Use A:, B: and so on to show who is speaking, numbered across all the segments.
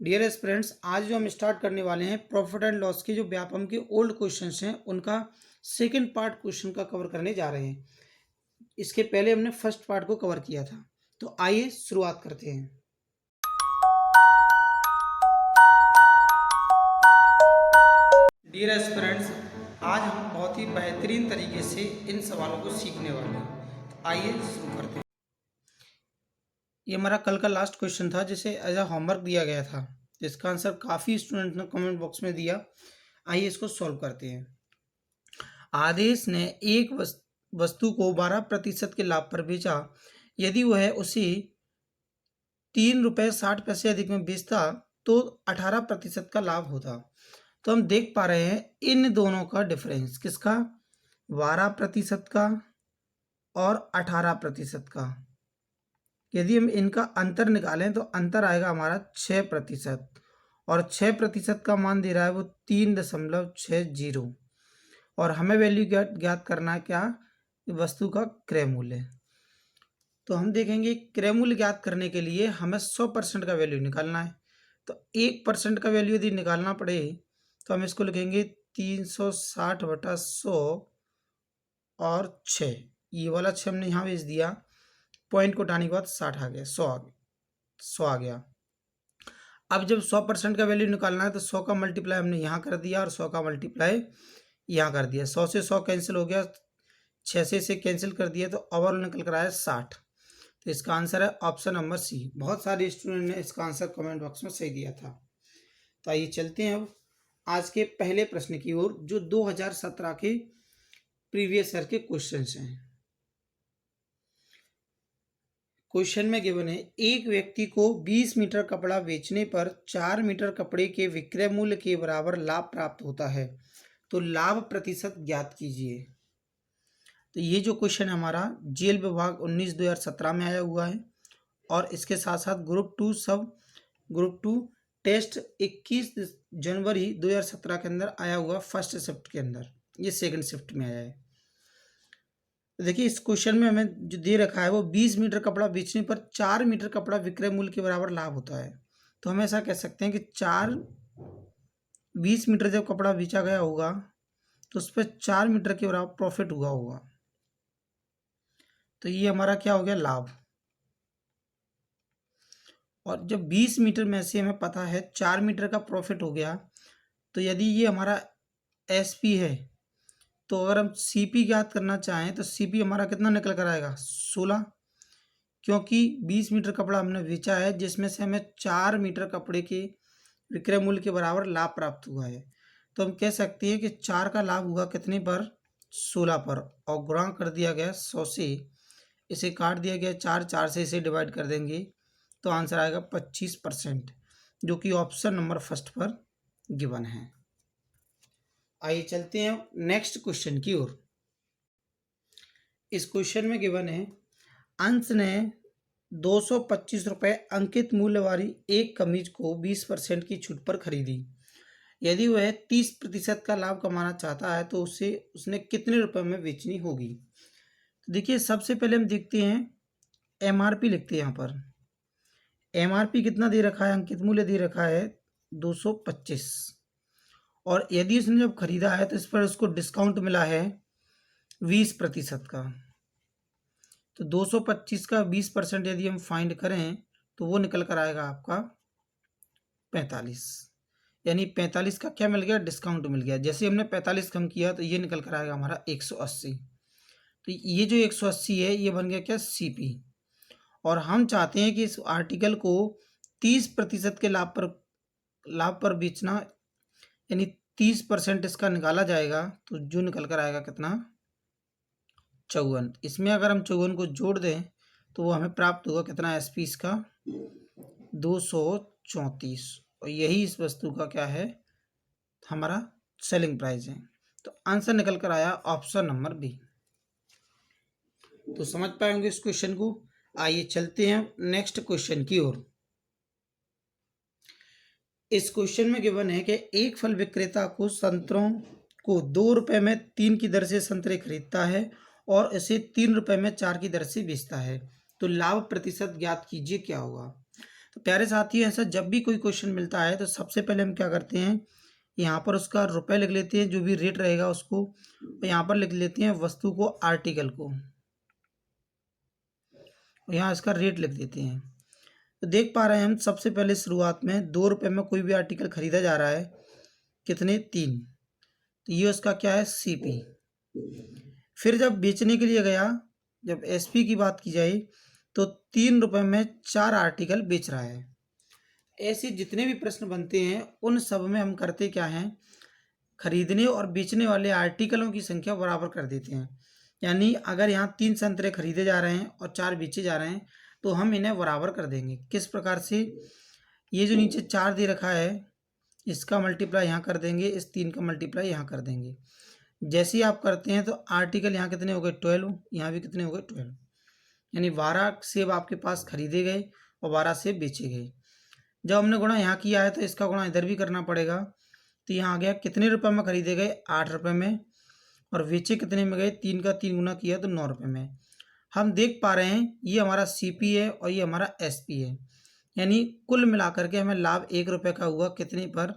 A: Dear aspirants, आज जो हम स्टार्ट करने वाले हैं प्रॉफिट एंड लॉस के जो व्यापम के ओल्ड क्वेश्चंस हैं उनका सेकंड पार्ट क्वेश्चन का कवर करने जा रहे हैं। इसके पहले हमने फर्स्ट पार्ट को कवर किया था, तो आइए शुरुआत करते हैं। डियर एस्पिरेंट्स, आज हम बहुत ही बेहतरीन तरीके से इन सवालों को सीखने वाले हैं, तो आइए शुरू करते हैं। ये हमारा कल का लास्ट क्वेश्चन था जिसे एज अ होमवर्क दिया गया था, इसका आंसर काफ़ी स्टूडेंट ने कमेंट बॉक्स में दिया। आइए इसको सॉल्व करते हैं। आदेश ने एक वस्तु को 12% के लाभ पर बेचा। यदि वह उसे ₹3.60 अधिक में बेचता तो 18% का लाभ होता। तो हम देख पा रहे हैं इन दोनों का डिफरेंस, किसका? 12% का और 18% का। यदि हम इनका अंतर निकालें तो अंतर आएगा हमारा 6%, और 6% का मान दे रहा है वो 3.60, और हमें वैल्यू ज्ञात करना है क्या? वस्तु का क्रय मूल्य। तो हम देखेंगे क्रय मूल्य ज्ञात करने के लिए हमें 100% का वैल्यू निकालना है। तो 1% का वैल्यू यदि निकालना पड़े तो हम इसको लिखेंगे 360/100 और 6। ये वाला 6 हमने यहाँ भेज दिया, पॉइंट को हटाने के बाद 60 आ गया, 100 आ गया। अब जब 100% का वैल्यू निकालना है तो 100 का मल्टीप्लाई हमने यहाँ कर दिया और 100 का मल्टीप्लाई यहाँ कर दिया। 100 से 100 कैंसिल हो गया, 6 से इसे कैंसिल कर दिया, तो ओवरऑल निकल कर आया 60। तो इसका आंसर है ऑप्शन नंबर सी। बहुत सारे स्टूडेंट ने इसका आंसर कमेंट बॉक्स में सही दिया था। तो आइए चलते हैं अब आज के पहले प्रश्न की ओर, जो 2017 के प्रीवियस ईयर के क्वेश्चन हैं। क्वेश्चन में गिवन है, एक व्यक्ति को 20 मीटर कपड़ा बेचने पर 4 मीटर कपड़े के विक्रय मूल्य के बराबर लाभ प्राप्त होता है, तो लाभ प्रतिशत ज्ञात कीजिए। तो ये जो क्वेश्चन है हमारा जेल विभाग 19/2017 में आया हुआ है, और इसके साथ साथ ग्रुप टू टेस्ट 21 जनवरी 2017 के अंदर आया हुआ, फर्स्ट शिफ्ट के अंदर, ये सेकंड शिफ्ट में आया है। देखिए इस क्वेश्चन में हमें जो दे रखा है वो 20 मीटर कपड़ा बेचने पर 4 मीटर कपड़ा विक्रय मूल्य के बराबर लाभ होता है। तो हम ऐसा कह सकते हैं कि 20 मीटर जब कपड़ा बेचा गया होगा तो उस पर 4 मीटर के बराबर प्रॉफिट हुआ होगा। तो ये हमारा क्या हो गया? लाभ। और जब 20 मीटर में से हमें पता है 4 मीटर का प्रॉफिट हो गया, तो यदि ये हमारा एसपी है तो अगर हम सीपी ज्ञात करना चाहें तो सीपी हमारा कितना निकल कर आएगा? 16, क्योंकि 20 मीटर कपड़ा हमने बेचा है जिसमें से हमें 4 मीटर कपड़े के विक्रय मूल्य के बराबर लाभ प्राप्त हुआ है। तो हम कह सकते हैं कि 4 का लाभ हुआ कितने पर? 16 पर, और गुणा कर दिया गया 100 से, इसे काट दिया गया 4 से इसे डिवाइड कर देंगे तो आंसर आएगा 25%, जो कि ऑप्शन नंबर फर्स्ट पर गिवन है। आइए चलते हैं नेक्स्ट क्वेश्चन की ओर। इस क्वेश्चन में गिवन है, अंश ने 225 रुपये अंकित मूल्य वाली एक कमीज को 20% की छूट पर खरीदी। यदि वह 30% का लाभ कमाना चाहता है तो उसने कितने रुपए में बेचनी होगी? तो देखिए सबसे पहले हम देखते हैं एमआरपी लिखते हैं। यहाँ पर एमआरपी कितना दे रखा है? अंकित मूल्य दे रखा है 225, और यदि उसने जब खरीदा है तो इस पर उसको डिस्काउंट मिला है 20% का। तो 225 का 20% यदि हम फाइंड करें तो वो निकल कर आएगा आपका 45, यानी 45 का क्या मिल गया? डिस्काउंट मिल गया। जैसे हमने 45 कम किया तो ये निकल कर आएगा हमारा 180। तो ये जो 180 है ये बन गया क्या? सीपी। और हम चाहते हैं कि इस आर्टिकल को 30% के लाभ पर बेचना, यानी 30% इसका निकाला जाएगा तो जो निकल कर आएगा कितना? 54। इसमें अगर हम 54 को जोड़ दें तो वो हमें प्राप्त होगा कितना? एसपी इसका 234, और यही इस वस्तु का क्या है? हमारा सेलिंग प्राइस है। तो आंसर निकल कर आया ऑप्शन नंबर बी। तो समझ पाएंगे इस क्वेश्चन को। आइए चलते हैं नेक्स्ट क्वेश्चन की ओर। इस क्वेश्चन में गिवन है कि एक फल विक्रेता को संतरों को 2 रुपये में 3 की दर से संतरे खरीदता है और इसे 3 रुपये में 4 की दर से बेचता है, तो लाभ प्रतिशत ज्ञात कीजिए क्या होगा? तो प्यारे साथियों, ऐसा जब भी कोई क्वेश्चन मिलता है तो सबसे पहले हम क्या करते हैं, यहाँ पर उसका रुपए लिख लेते हैं, जो भी रेट रहेगा उसको, और यहाँ पर लिख लेते हैं वस्तु को, आर्टिकल को, और यहाँ इसका रेट लिख देते हैं। तो देख पा रहे हैं हम सबसे पहले शुरुआत में 2 रुपये में कोई भी आर्टिकल खरीदा जा रहा है, कितने, 3। तो ये उसका क्या है, सीपी। फिर जब बेचने के लिए गया, जब एसपी की बात की जाए तो 3 रुपये में 4 आर्टिकल बेच रहा है। ऐसे जितने भी प्रश्न बनते हैं उन सब में हम करते क्या हैं, खरीदने और बेचने वाले आर्टिकलों की संख्या बराबर कर देते हैं। यानी अगर यहाँ 3 संतरे खरीदे जा रहे हैं और 4 बेचे जा रहे हैं तो हम इन्हें बराबर कर देंगे। किस प्रकार से, ये जो नीचे 4 दे रखा है इसका मल्टीप्लाई यहाँ कर देंगे, इस 3 का मल्टीप्लाई यहाँ कर देंगे। जैसे ही आप करते हैं तो आर्टिकल यहाँ कितने हो गए, 12, यहाँ भी कितने हो गए, 12। यानी 12 सेब आपके पास खरीदे गए और 12 सेब बेचे गए। जब हमने गुणा यहाँ किया है तो इसका गुणा इधर भी करना पड़ेगा। तो यहाँ आ गया कितने रुपए में खरीदे गए, 8 रुपये में, और बेचे कितने में गए, 3 का 3 गुना किया तो 9 रुपये में। हम देख पा रहे हैं ये हमारा सीपी है और ये हमारा एसपी है। यानी कुल मिलाकर के हमें लाभ 1 रुपये का हुआ, कितने पर,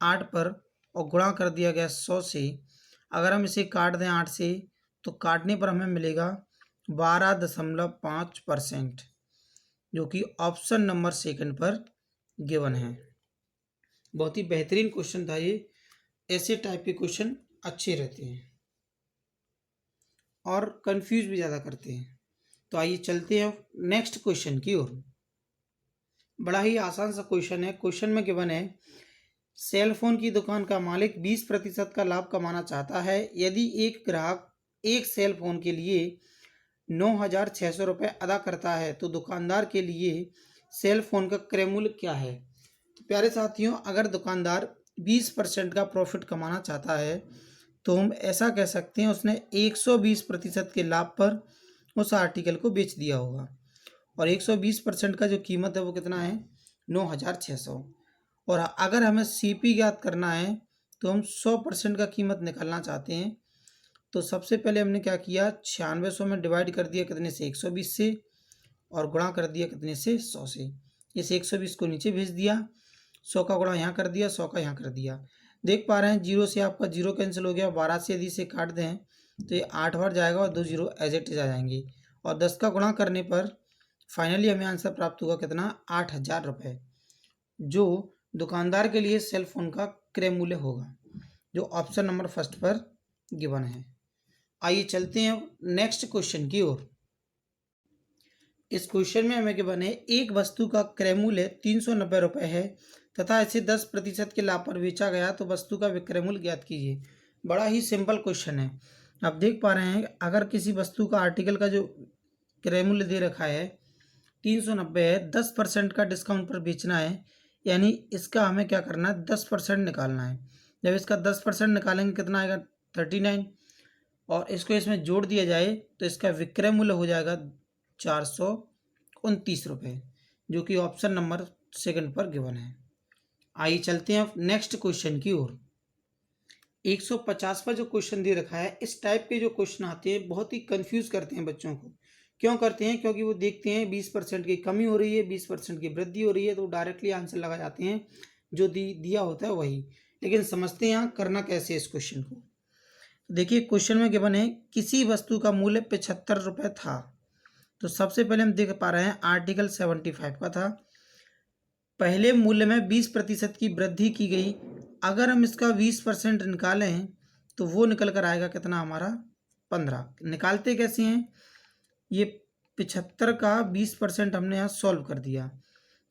A: 8 पर, और गुणा कर दिया गया 100 से। अगर हम इसे काट दें 8 से तो काटने पर हमें मिलेगा 12.5%, जो कि ऑप्शन नंबर सेकंड पर गिवन है। बहुत ही बेहतरीन क्वेश्चन था ये। ऐसे टाइप के क्वेश्चन अच्छे रहते हैं और कंफ्यूज भी ज़्यादा करते हैं। तो आइए चलते हैं नेक्स्ट क्वेश्चन की ओर। बड़ा ही आसान सा क्वेश्चन है। क्वेश्चन में गिवन है, सेल फोन की दुकान का मालिक 20% का लाभ कमाना चाहता है। यदि एक ग्राहक एक सेल फोन के लिए 9,600 रुपये अदा करता है तो दुकानदार के लिए सेल फोन का क्रय मूल्य क्या है। तो प्यारे साथियों, अगर दुकानदार 20% का प्रॉफिट कमाना चाहता है तो हम ऐसा कह सकते हैं उसने 120% के लाभ पर उस आर्टिकल को बेच दिया होगा, और 120% का जो कीमत है वो कितना है, 9,600। और अगर हमें सीपी ज्ञात करना है तो हम 100% का कीमत निकालना चाहते हैं। तो सबसे पहले हमने क्या किया, 9600 में डिवाइड कर दिया कितने से, 120 से, और गुणा कर दिया कितने से, 100 से। इस 120 को नीचे भेज दिया, 100 का गुणा यहाँ कर दिया, 100 का यहाँ कर दिया। देख पा रहे हैं 0 से आपका 0 कैंसिल हो गया। 12 से यदि इसे काट दें तो ये 8 बार जाएगा और 2 0 एज इट इज आ जाएंगे, और 10 का गुणा करने पर फाइनली हमें आंसर प्राप्त होगा कितना, 8,000 रुपये, जो दुकानदार के लिए सेल फोन का क्रय मूल्य होगा, जो ऑप्शन नंबर फर्स्ट पर गिवन है। आइए चलते हैं नेक्स्ट क्वेश्चन की ओर। इस क्वेश्चन में हमें गिवन है, एक वस्तु का क्रय मूल्य 390 रुपये है तथा इसे 10% के लाभ पर बेचा गया तो वस्तु का विक्रय मूल्य ज्ञात कीजिए। बड़ा ही सिंपल क्वेश्चन है। आप देख पा रहे हैं अगर किसी वस्तु का आर्टिकल का जो क्रय मूल्य दे रखा है 390 है, 10% का डिस्काउंट पर बेचना है, यानी इसका हमें क्या करना है, 10% निकालना है। जब इसका 10% निकालेंगे कितना आएगा, 39, और इसको इसमें जोड़ दिया जाए तो इसका विक्रय मूल्य हो जाएगा 429 रुपये, जो कि ऑप्शन नंबर सेकंड पर गिवन है। आइए चलते हैं नेक्स्ट क्वेश्चन की ओर। 150 पर जो क्वेश्चन दे रखा है, इस टाइप के जो क्वेश्चन आते हैं बहुत ही कंफ्यूज करते हैं बच्चों को। क्यों करते हैं, क्योंकि वो देखते हैं 20% की कमी हो रही है, 20% की वृद्धि हो रही है, तो डायरेक्टली आंसर लगा जाते हैं, जो दिया होता है वही। लेकिन समझते हैं यहाँ करना कैसे है इस क्वेश्चन को। देखिए क्वेश्चन में गिवन है, किसी वस्तु का मूल्य 75 रुपये था। तो सबसे पहले हम देख पा रहे हैं आर्टिकल 75 का था, पहले मूल्य में 20% की वृद्धि की गई। अगर हम इसका 20% निकालें तो वो निकल कर आएगा कितना हमारा, 15। निकालते कैसे हैं, ये 75 का 20% हमने यहाँ सॉल्व कर दिया।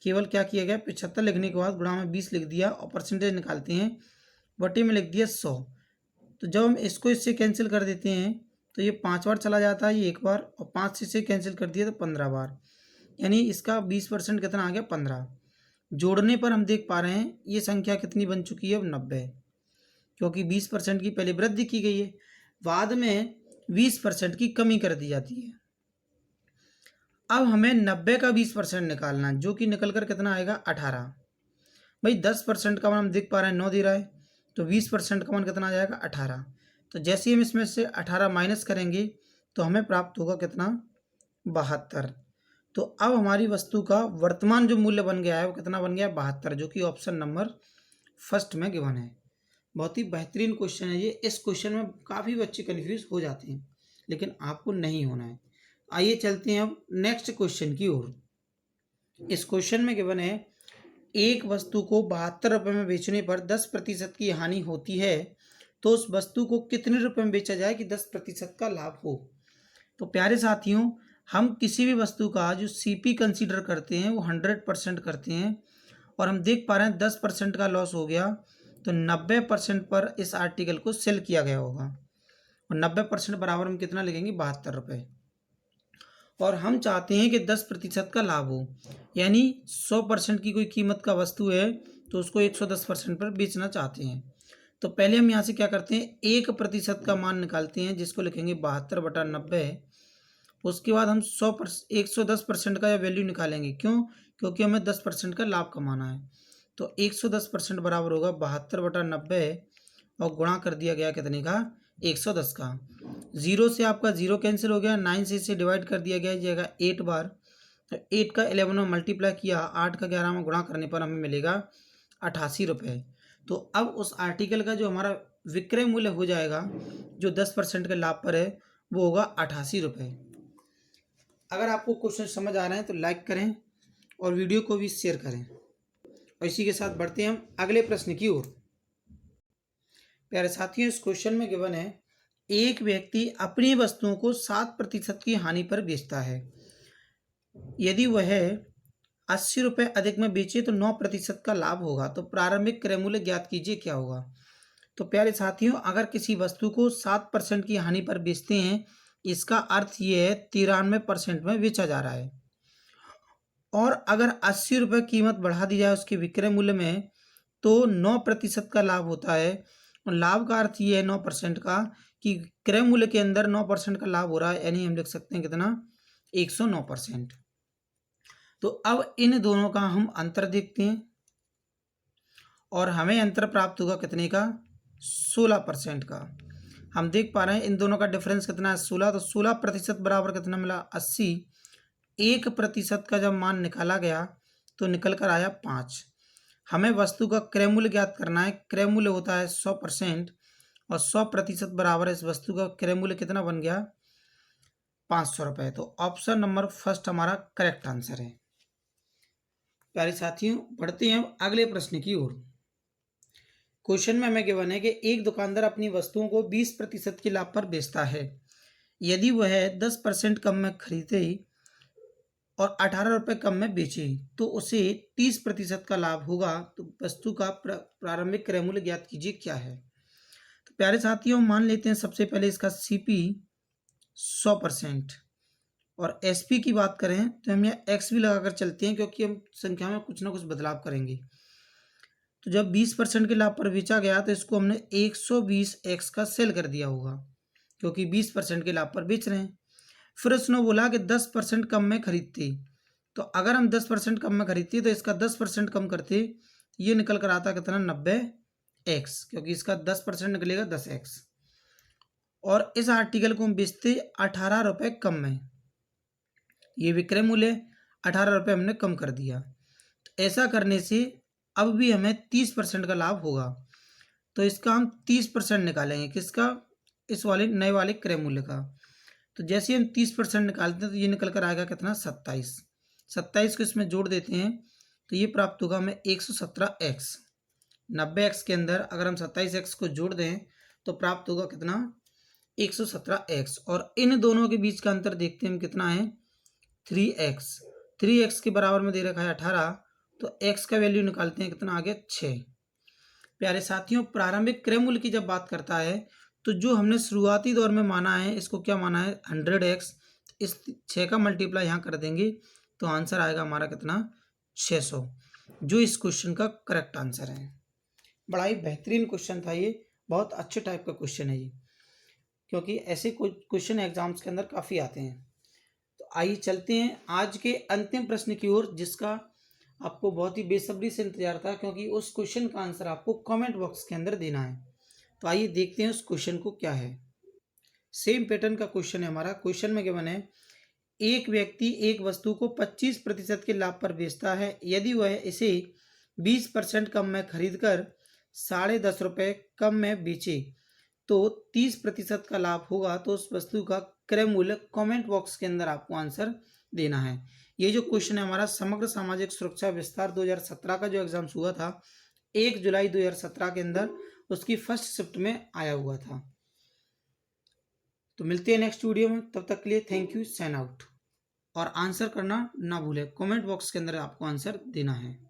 A: केवल क्या किया गया, 75 लिखने के बाद गुणा में 20 लिख दिया और परसेंटेज निकालते हैं, बटे में लिख दिया 100। तो जब हम इसको इससे कैंसिल कर देते हैं तो ये 5 बार चला जाता है, ये 1 बार, और 5 से इसे कैंसिल कर दिया तो 15 बार, यानी इसका 20% कितना आ गया, 15। जोड़ने पर हम देख पा रहे हैं ये संख्या कितनी बन चुकी है, अब 90, क्योंकि 20% की पहले वृद्धि की गई है, बाद में 20% की कमी कर दी जाती है। अब हमें 90 का 20% निकालना, जो कि निकल कर कितना आएगा, 18। भाई 10% का मान हम देख पा रहे हैं 9 दे रहा है, तो 20% का मान कितना आ जाएगा, 18। तो जैसे ही हम इसमें से 18 माइनस करेंगे तो हमें प्राप्त होगा कितना, 72। तो अब हमारी वस्तु का वर्तमान जो मूल्य बन गया है वो कितना बन गया है 72, जो कि ऑप्शन नंबर फर्स्ट में गिवन है। बहुत ही बेहतरीन क्वेश्चन है ये। इस क्वेश्चन में काफ़ी बच्चे कन्फ्यूज हो जाते हैं, लेकिन आपको नहीं होना है। आइए चलते हैं अब नेक्स्ट क्वेश्चन की ओर। इस क्वेश्चन में गिवन है एक वस्तु को 72 रुपये में बेचने पर 10% की हानि होती है, तो उस वस्तु को कितने रुपए में बेचा जाए कि 10% का लाभ हो। तो प्यारे साथियों, हम किसी भी वस्तु का जो सीपी कंसीडर करते हैं वो 100% करते हैं, और हम देख पा रहे हैं 10% का लॉस हो गया, तो 90% पर इस आर्टिकल को सेल किया गया होगा, और 90% बराबर हम कितना लिखेंगे 72 रुपये। और हम चाहते हैं कि 10% का लाभ हो, यानी 100% की कोई कीमत का वस्तु है तो उसको 110% पर बेचना चाहते हैं। तो पहले हम यहाँ से क्या करते हैं, 1% का मान निकालते हैं, जिसको लिखेंगे 72/90। उसके बाद हम 110% का वैल्यू निकालेंगे। क्यों? क्योंकि हमें 10% का लाभ कमाना है। तो 110% बराबर होगा 72/90, और गुणा कर दिया गया कितने का 110 का। जीरो से आपका जीरो कैंसिल हो गया, 9 से इसे डिवाइड कर दिया गया जाएगा 8 बार। तो 8 का 11 में मल्टीप्लाई किया, 8 का 11 में गुणा करने पर हमें मिलेगा 88 रुपये। तो अब उस आर्टिकल का जो हमारा विक्रय मूल्य हो जाएगा जो 10% के लाभ पर है वो होगा 88 रुपये। अगर आपको क्वेश्चन समझ आ रहे हैं तो लाइक करें और वीडियो को भी शेयर करें। और इसी के साथ बढ़ते हैं हम अगले प्रश्न की ओर। प्यारे साथियों, इस क्वेश्चन में गिवन है एक व्यक्ति अपनी वस्तुओं को 7% की हानि पर बेचता है। यदि वह 80 रुपये अधिक में बेचे तो 9% का लाभ होगा। तो प्रारंभिक क्रय मूल्य ज्ञात कीजिए, क्या होगा। तो प्यारे साथियों, अगर किसी वस्तु को 7% की हानि पर बेचते हैं, इसका अर्थ ये है 93% में बेचा जा रहा है। और अगर 80 रुपये कीमत बढ़ा दी जाए उसके विक्रय मूल्य में, तो 9% का लाभ होता है। और लाभ का अर्थ ये है 9% का कि क्रय मूल्य के अंदर 9% का लाभ हो रहा है, यानी हम लिख सकते हैं कितना 109%। तो अब इन दोनों का हम अंतर देखते हैं, और हमें अंतर प्राप्त होगा कितने का 16% का। हम देख पा रहे हैं इन दोनों का डिफरेंस कितना है 16। तो 16% बराबर कितना मिला 80। 1% का जब मान निकाला गया तो निकल कर आया 5। हमें वस्तु का क्रय मूल्य ज्ञात करना है। क्रय मूल्य होता है 100%, और 100% बराबर इस वस्तु का क्रय मूल्य कितना बन गया 500 रुपये। तो ऑप्शन नंबर फर्स्ट हमारा करेक्ट आंसर है। प्यारे साथियों, बढ़ते हैं अगले प्रश्न की ओर। क्वेश्चन में हमें गिवन है कि एक दुकानदार अपनी वस्तुओं को 20% के लाभ पर बेचता है। यदि वह 10% कम में खरीदे और 18 रुपये कम में बेचे तो उसे 30% का लाभ होगा। तो वस्तु का प्रारंभिक क्रय मूल्य ज्ञात कीजिए, क्या है। तो प्यारे साथियों, मान लेते हैं सबसे पहले इसका सीपी 100%, और एसपी की बात करें तो हम यहाँ एक्स भी लगाकर चलते हैं, क्योंकि हम संख्या में कुछ ना कुछ बदलाव करेंगे। तो जब 20% के लाभ पर बेचा गया तो इसको हमने 120x का सेल कर दिया होगा, क्योंकि 20% के लाभ पर बेच रहे हैं। फिर उसने बोला कि 10% कम में खरीदते, तो अगर हम 10% कम में खरीदते तो इसका 10% कम करते, ये निकल कर आता कितना 90x, क्योंकि इसका 10% निकलेगा 10x। और इस आर्टिकल को हम बेचते 18 रुपये कम में, ये विक्रय मूल्य 18 रुपये हमने कम कर दिया। तो ऐसा करने से अब भी हमें 30% का लाभ होगा। तो इसका हम 30% निकालेंगे, किसका, इस वाले नए वाले क्रय मूल्य का। तो जैसे हम 30% निकालते हैं तो ये निकल कर आएगा कितना 27 को इसमें जोड़ देते हैं तो ये प्राप्त होगा हमें 117x। 90x के अंदर अगर हम 27x को जोड़ दें तो प्राप्त होगा कितना 117x। और इन दोनों के बीच का अंतर देखते हैं हम कितना है 3x। 3x के बराबर में दे रखा है 18, तो x का वैल्यू निकालते हैं कितना आ गया 6। प्यारे साथियों, प्रारंभिक क्रय मूल्य की जब बात करता है तो जो हमने शुरुआती दौर में माना है इसको क्या माना है 100x। इस 6 का मल्टीप्लाई यहाँ कर देंगे तो आंसर आएगा हमारा कितना 600, जो इस क्वेश्चन का करेक्ट आंसर है। बड़ा ही बेहतरीन क्वेश्चन था ये, बहुत अच्छे टाइप का क्वेश्चन है ये, क्योंकि ऐसे क्वेश्चन एग्जाम्स के अंदर काफ़ी आते हैं। तो आइए चलते हैं आज के अंतिम प्रश्न की ओर, जिसका आपको बहुत ही बेसब्री से इंतजार था, क्योंकि उस क्वेश्चन का आंसर आपको कमेंट बॉक्स के अंदर देना है। तो आइए देखते हैं उस क्वेश्चन को क्या है। सेम पैटर्न का क्वेश्चन है हमारा। क्वेश्चन में क्या बने, एक व्यक्ति एक वस्तु को 25% के लाभ पर बेचता है, यदि वह इसे 20% कम में खरीदकर 10.5 रुपये कम में बेचे तो 30% का लाभ होगा। तो उस वस्तु का क्रय मूल्य कमेंट बॉक्स के अंदर आपको आंसर देना है। ये जो क्वेश्चन है हमारा समग्र सामाजिक सुरक्षा विस्तार 2017 का जो एग्जाम हुआ था 1 जुलाई 2017 के अंदर, उसकी फर्स्ट शिफ्ट में आया हुआ था। तो मिलते हैं नेक्स्ट वीडियो में, तब तक के लिए थैंक यू, साइन आउट। और आंसर करना ना भूलें, कमेंट बॉक्स के अंदर आपको आंसर देना है।